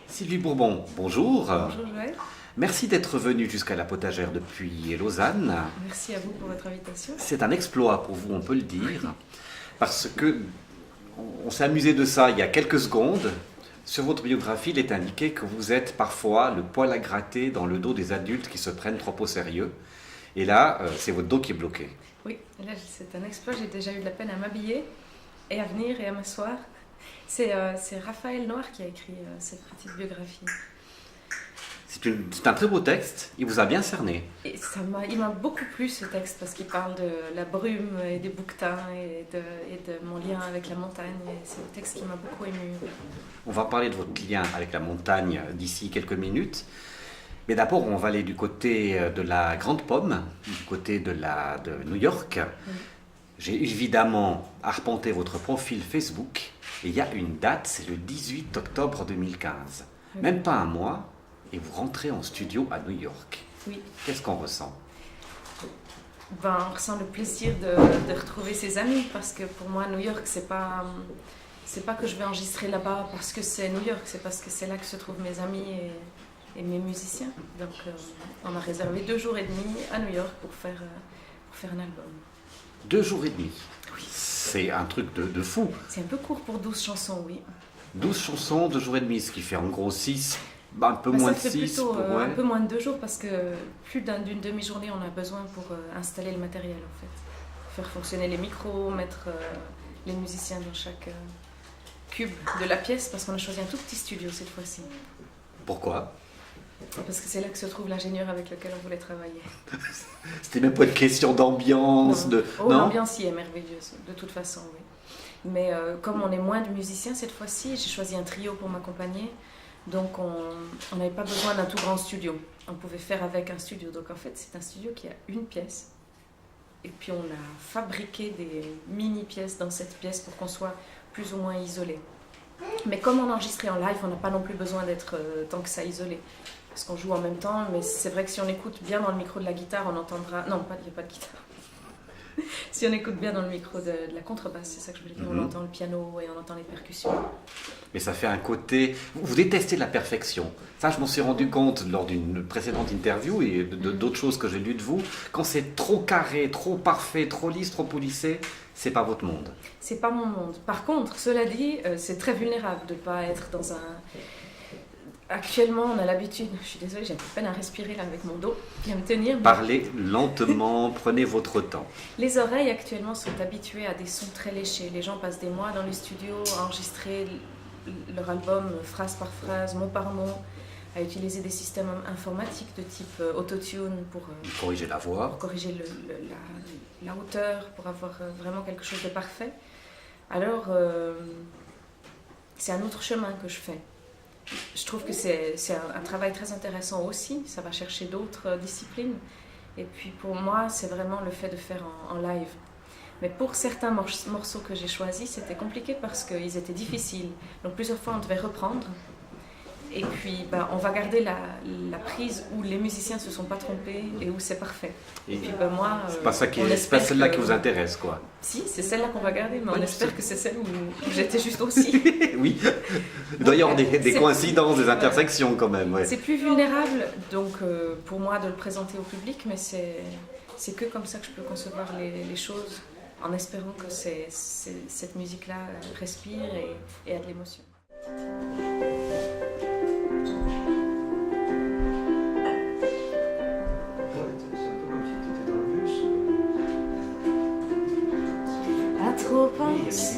Sylvie Bourbon, bonjour. Bonjour Joël. Merci d'être venue jusqu'à la potagère depuis Lausanne. Merci à vous pour votre invitation. C'est un exploit pour vous, on peut le dire, parce que on s'est amusé de ça il y a quelques secondes. Sur votre biographie, il est indiqué que vous êtes parfois le poil à gratter dans le dos des adultes qui se prennent trop au sérieux. Et là, c'est votre dos qui est bloqué. Oui, là c'est un exploit. J'ai déjà eu de la peine à m'habiller et à venir et à m'asseoir. C'est Raphaël Noir qui a écrit cette petite biographie. C'est un très beau texte, il vous a bien cerné. Et il m'a beaucoup plu ce texte parce qu'il parle de la brume et des bouquetins et de mon lien avec la montagne. C'est un texte qui m'a beaucoup émue. On va parler de votre lien avec la montagne d'ici quelques minutes. Mais d'abord, on va aller du côté de la Grande Pomme, du côté de New York. Oui. J'ai évidemment arpenté votre profil Facebook et il y a une date, c'est le 18 octobre 2015. Oui. Même pas un mois, et vous rentrez en studio à New York. Oui. Qu'est-ce qu'on ressent? On ressent le plaisir de retrouver ses amis parce que pour moi, New York, c'est pas que je vais enregistrer là-bas parce que c'est New York, c'est parce que c'est là que se trouvent mes amis et mes musiciens. Donc, on a réservé 2 jours et demi à New York pour faire un album. 2 jours et demi. Oui. C'est un truc de fou. C'est un peu court pour 12 chansons, oui. 12 chansons, 2 jours et demi, ce qui fait en gros 6, un peu moins de 6. Ça fait plutôt un peu moins de 2 jours parce que plus d'une demi-journée on a besoin pour installer le matériel en fait. Faire fonctionner les micros, mettre les musiciens dans chaque cube de la pièce parce qu'on a choisi un tout petit studio cette fois-ci. Pourquoi? Parce que c'est là que se trouve l'ingénieur avec lequel on voulait travailler. C'était même pas une question d'ambiance, non. non? L'ambiance y est merveilleuse, de toute façon, oui. Mais comme on est moins de musiciens cette fois-ci, j'ai choisi un trio pour m'accompagner. Donc on n'avait pas besoin d'un tout grand studio. On pouvait faire avec un studio. Donc en fait, c'est un studio qui a une pièce. Et puis on a fabriqué des mini-pièces dans cette pièce pour qu'on soit plus ou moins isolé. Mais comme on enregistrait en live, on n'a pas non plus besoin d'être tant que ça isolé. Parce qu'on joue en même temps, mais c'est vrai que si on écoute bien dans le micro de la guitare, on entendra... Non, il n'y a pas de guitare. Si on écoute bien dans le micro de la contrebasse, c'est ça que je voulais dire, on entend le piano et on entend les percussions. Mais ça fait un côté... Vous détestez la perfection. Ça, je m'en suis rendu compte lors d'une précédente interview et d'autres choses que j'ai lues de vous. Quand c'est trop carré, trop parfait, trop lisse, trop polissé, c'est pas votre monde. C'est pas mon monde. Par contre, cela dit, c'est très vulnérable de ne pas être dans un... Actuellement, on a l'habitude, je suis désolée, j'ai un peu de peine à respirer là avec mon dos, à me tenir. Mais... Parlez lentement, prenez votre temps. Les oreilles actuellement sont habituées à des sons très léchés. Les gens passent des mois dans les studios à enregistrer leur album phrase par phrase, mot par mot, à utiliser des systèmes informatiques de type autotune pour corriger la voix, pour corriger la hauteur, pour avoir vraiment quelque chose de parfait. Alors, c'est un autre chemin que je fais. Je trouve que c'est un travail très intéressant aussi, ça va chercher d'autres disciplines. Et puis pour moi, c'est vraiment le fait de faire en live. Mais pour certains morceaux que j'ai choisis, c'était compliqué parce qu'ils étaient difficiles. Donc plusieurs fois, on devait reprendre. Et puis, on va garder la prise où les musiciens ne se sont pas trompés et où c'est parfait. Et puis, moi, c'est pas celle-là qui vous intéresse, quoi. Si, c'est celle-là qu'on va garder, mais on espère que c'est celle où j'étais juste aussi. Oui, il doit y avoir des coïncidences, des intersections quand même. Ouais. C'est plus vulnérable, donc pour moi, de le présenter au public, mais c'est que comme ça que je peux concevoir les choses, en espérant que cette musique-là respire et a de l'émotion. Trop penser